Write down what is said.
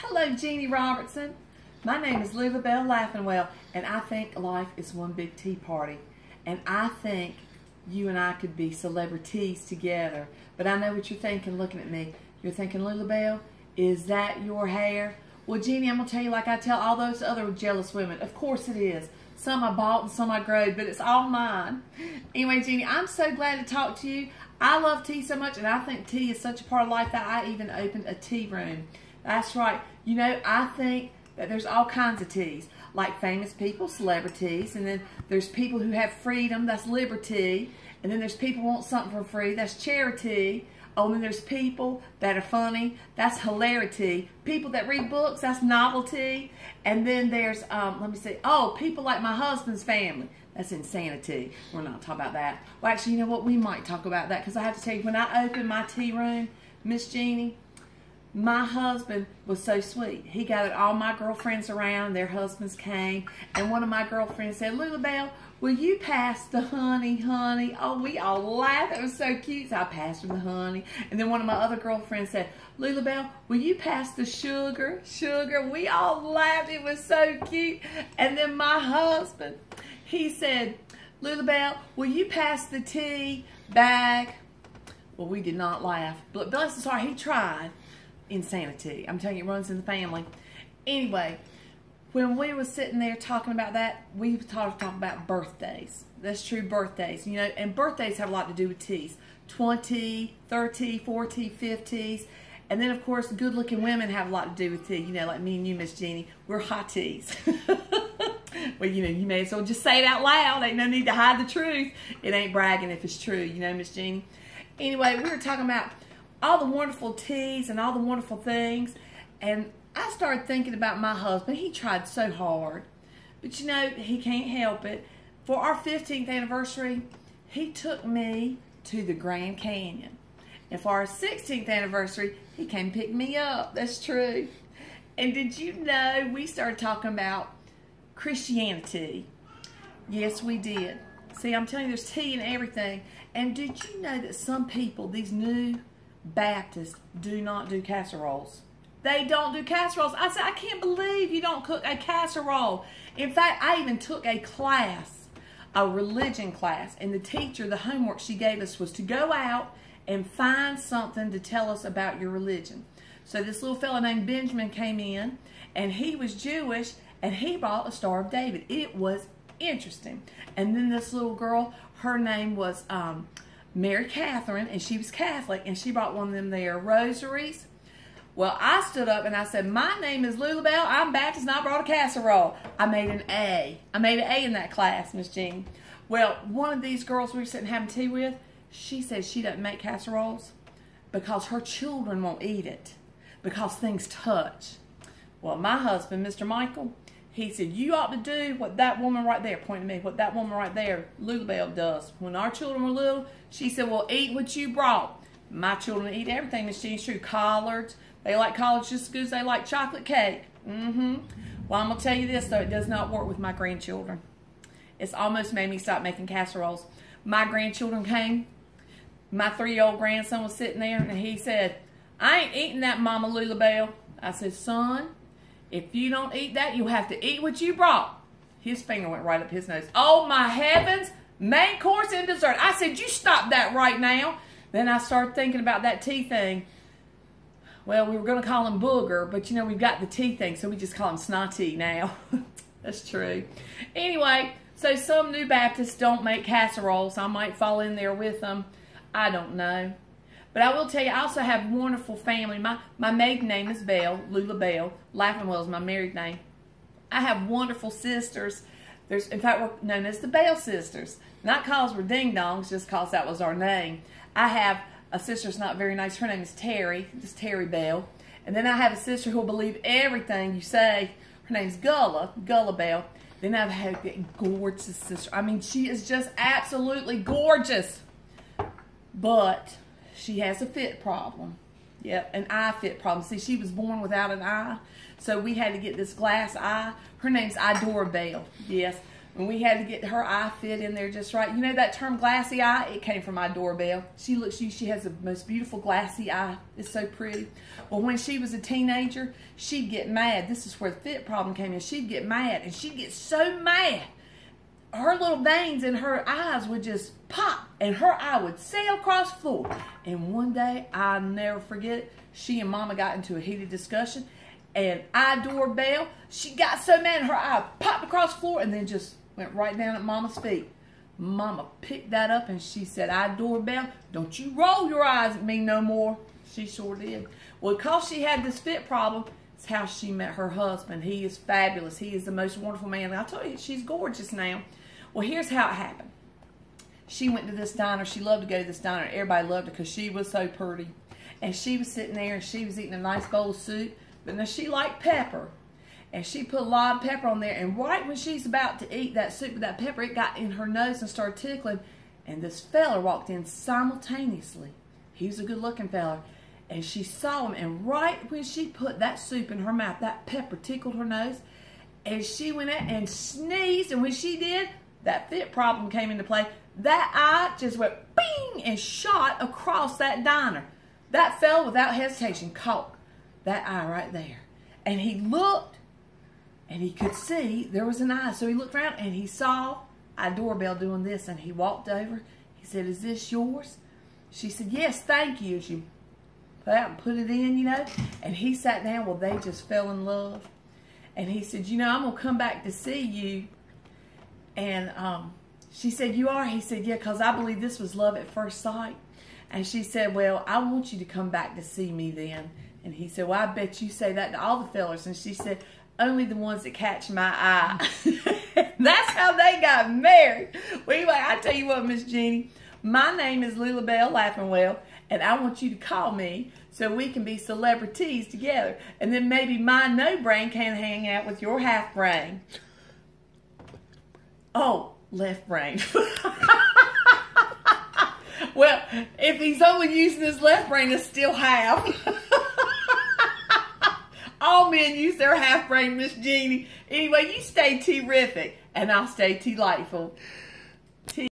Hello, Jeannie Robertson. My name is Lulu, Belle, Laffinwell, and I think life is one big tea party. And I think you and I could be celebrities together. But I know what you're thinking looking at me. You're thinking, Lulu Belle, is that your hair? Well, Jeannie, I'm going to tell you like I tell all those other jealous women. Of course it is. Some I bought and some I growed, but it's all mine. Anyway, Jeannie, I'm so glad to talk to you. I love tea so much, and I think tea is such a part of life that I even opened a tea room. That's right. You know, I think that there's all kinds of teas, like famous people, celebrities, and then there's people who have freedom, that's liberty, and then there's people who want something for free, that's charity. Oh, and then there's people that are funny, that's hilarity. People that read books, that's novelty. And then there's, let me see, oh, people like my husband's family, that's insanity. We're not talking about that. Well, actually, you know what? We might talk about that, because I have to tell you, when I opened my tea room, Miss Jeannie, my husband was so sweet. He gathered all my girlfriends around. Their husbands came. And one of my girlfriends said, Lulu Belle, will you pass the honey, honey? Oh, we all laughed. It was so cute. So I passed her the honey. And then one of my other girlfriends said, Lulu Belle, will you pass the sugar, sugar? We all laughed. It was so cute. And then my husband, he said, Lulu Belle, will you pass the tea bag? Well, we did not laugh. But bless his heart, he tried. Insanity. I'm telling you, it runs in the family. Anyway, when we was sitting there talking about that, we talked about birthdays. That's true, birthdays. You know, and birthdays have a lot to do with teas. 20, 30, 40, 50s. And then, of course, good-looking women have a lot to do with tea. You know, like me and you, Miss Jeannie, we're hot teas. Well, you know, you may as well just say it out loud. Ain't no need to hide the truth. It ain't bragging if it's true, you know, Miss Jeannie. Anyway, we were talking about all the wonderful teas and all the wonderful things, and I started thinking about my husband. He tried so hard, but you know, he can't help it. For our 15th anniversary, he took me to the Grand Canyon, and for our 16th anniversary, he came pick me up. That's true. And did you know we started talking about Christianity? Yes, we did. See, I'm telling you, there's tea in everything. And did you know that some people, these new Baptists, do not do casseroles? They don't do casseroles. I said, I can't believe you don't cook a casserole. In fact, I even took a class, a religion class, and the teacher, the homework she gave us was to go out and find something to tell us about your religion. So this little fellow named Benjamin came in, and he was Jewish, and he brought a Star of David. It was interesting. And then this little girl, her name was Mary Catherine, and she was Catholic, and she brought one of them there rosaries. Well, I stood up and I said, my name is Lulu Belle, I'm Baptist, and I brought a casserole. I made an A. I made an A in that class, Miss Jean. Well, one of these girls we were sitting having tea with, she says she doesn't make casseroles because her children won't eat it, because things touch. Well, my husband, Mr. Michael, he said, you ought to do what that woman right there, pointing at me, what that woman right there, Lulu Belle, does. When our children were little, she said, well, eat what you brought. My children eat everything, Miss Jean. It's true. Collards. They like collards just as good as they like chocolate cake. Well, I'm going to tell you this, though. It does not work with my grandchildren. It's almost made me stop making casseroles. My grandchildren came. My 3-year-old grandson was sitting there, and he said, I ain't eating that, Mama Lulu Belle. I said, son, if you don't eat that, you'll have to eat what you brought. His finger went right up his nose. Oh, my heavens. Main course and dessert. I said, you stop that right now. Then I started thinking about that tea thing. Well, we were going to call him Booger, but you know, we've got the tea thing, so we just call him Snotty now. That's true. Anyway, so some new Baptists don't make casseroles. I might fall in there with them. I don't know. But I will tell you, I also have wonderful family. My maiden name is Belle, Lulu Belle. Laffinwell is my married name. I have wonderful sisters. In fact, we're known as the Belle sisters. Not because we're ding-dongs, just because that was our name. I have a sister that's not very nice. Her name is Terry, just Terry Belle. And then I have a sister who will believe everything you say. Her name's Gullah Belle. Then I have a gorgeous sister. I mean, she is just absolutely gorgeous. But she has a fit problem. Yep, an eye fit problem. See, she was born without an eye, so we had to get this glass eye. Her name's Idora Belle. Yes, when we had to get her eye fit in there just right. You know that term glassy eye? It came from my doorbell. She has the most beautiful glassy eye. It's so pretty. Well, when she was a teenager, she'd get mad. This is where the fit problem came in. She'd get mad, and she'd get so mad. Her little veins in her eyes would just pop, and her eye would sail across the floor. And one day, I'll never forget it, she and Mama got into a heated discussion, and I doorbell, she got so mad, her eye popped across the floor, and then just went right down at Mama's feet. Mama picked that up, and she said, I doorbell, don't you roll your eyes at me no more. She sure did. Well, because she had this fit problem, it's how she met her husband. He is fabulous. He is the most wonderful man. I told you, she's gorgeous now. Well, here's how it happened. She went to this diner. She loved to go to this diner. Everybody loved her because she was so pretty. And she was sitting there, and she was eating a nice bowl of soup. But now she liked pepper. And she put a lot of pepper on there. And right when she's about to eat that soup with that pepper, it got in her nose and started tickling. And this fella walked in simultaneously. He was a good-looking fella. And she saw him. And right when she put that soup in her mouth, that pepper tickled her nose. And she went out and sneezed. And when she did, that fit problem came into play. That eye just went bing and shot across that diner. That fella, without hesitation, caught that eye right there. And he looked, and he could see there was an eye. So he looked around, and he saw our doorbell doing this, and he walked over. He said, is this yours? She said, yes, thank you. She put out and put it in, you know. And he sat down. Well, they just fell in love. And he said, you know, I'm going to come back to see you. And she said, you are? He said, yeah, because I believe this was love at first sight. And she said, well, I want you to come back to see me then. And he said, well, I bet you say that to all the fellas. And she said, only the ones that catch my eye. That's how they got married. Well, anyway, I tell you what, Miss Jeannie, my name is Lulu Belle Laffinwell, and I want you to call me so we can be celebrities together. And then maybe my no brain can hang out with your half brain. Oh, left brain. Well, if he's only using his left brain, it's still half. All men use their half brain, Miss Jeannie. Anyway, you stay terrific, and I'll stay delightful.